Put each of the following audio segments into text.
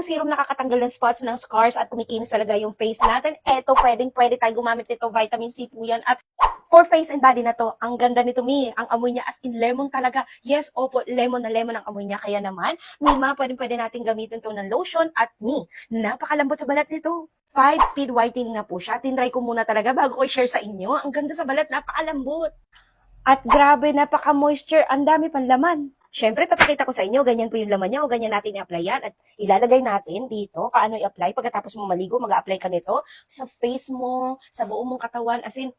serum nakakatanggal ng spots, ng scars, at kumikinis talaga yung face natin. Eto, pwede tayo gumamit nito. Vitamin C po yan. At for face and body na to, ang ganda nito, Mi. Ang amoy niya as in lemon talaga. Yes, opo, lemon na lemon ang amoy niya. Kaya naman, Mima, pwede natin gamitin to ng lotion. At Mi, napakalambot sa balat nito. 5-speed whitening na po siya. Tinry ko muna talaga bago ko share sa inyo. Ang ganda sa balat, napakalambot. At grabe, napaka-moisture, ang dami pang laman. Siyempre, papakita ko sa inyo, ganyan po yung laman niya o ganyan natin i-applyan at ilalagay natin dito, paano i-apply. Pagkatapos mo maligo, mag-a-apply ka nito sa face mo, sa buong mong katawan, as in,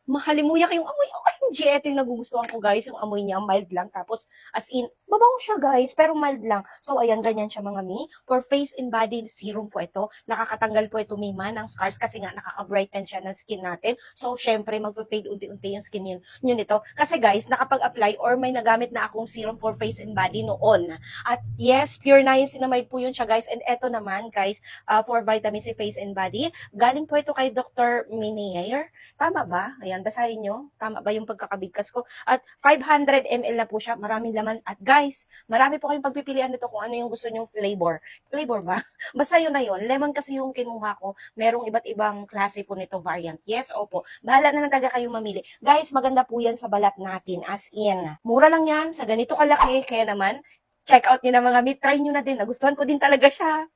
mahalimuyak yung amoy. OMG, ito yung nagugustuhan ko guys, yung amoy niya, mild lang. Tapos, as in, mabango siya guys, pero mild lang. So, ayan, ganyan siya mga Mi. For face and body serum po ito. Nakakatanggal po ito, Mima, ng scars kasi nga nakaka-brighten siya ng skin natin. So, syempre, mag-fade unti-unti yung skin nyo nito. Kasi guys, nakapag-apply or may nagamit na akong serum for face and body noon. At yes, pure niacinamide po yun siya guys. And eto naman guys, for vitamin C face and body, galing po ito kay Dr. Minier. Tama ba? Ayan, basahin nyo. Tama ba yung pagkakabigkas ko? At 500 ml na po siya. Maraming laman. At guys, marami po kayong pagpipilian nito kung ano yung gusto nyong flavor. Flavor ba? Basta yun na yun. Lemon kasi yung kinuha ko. Merong iba't ibang klase po nito variant. Yes, opo. Bahala na lang talaga kayong mamili. Guys, maganda po yan sa balat natin. As in. Mura lang yan. Sa ganito kalaki. Kaya naman, check out nyo na mga Mi. Try nyo na din. Nagustuhan ko din talaga siya.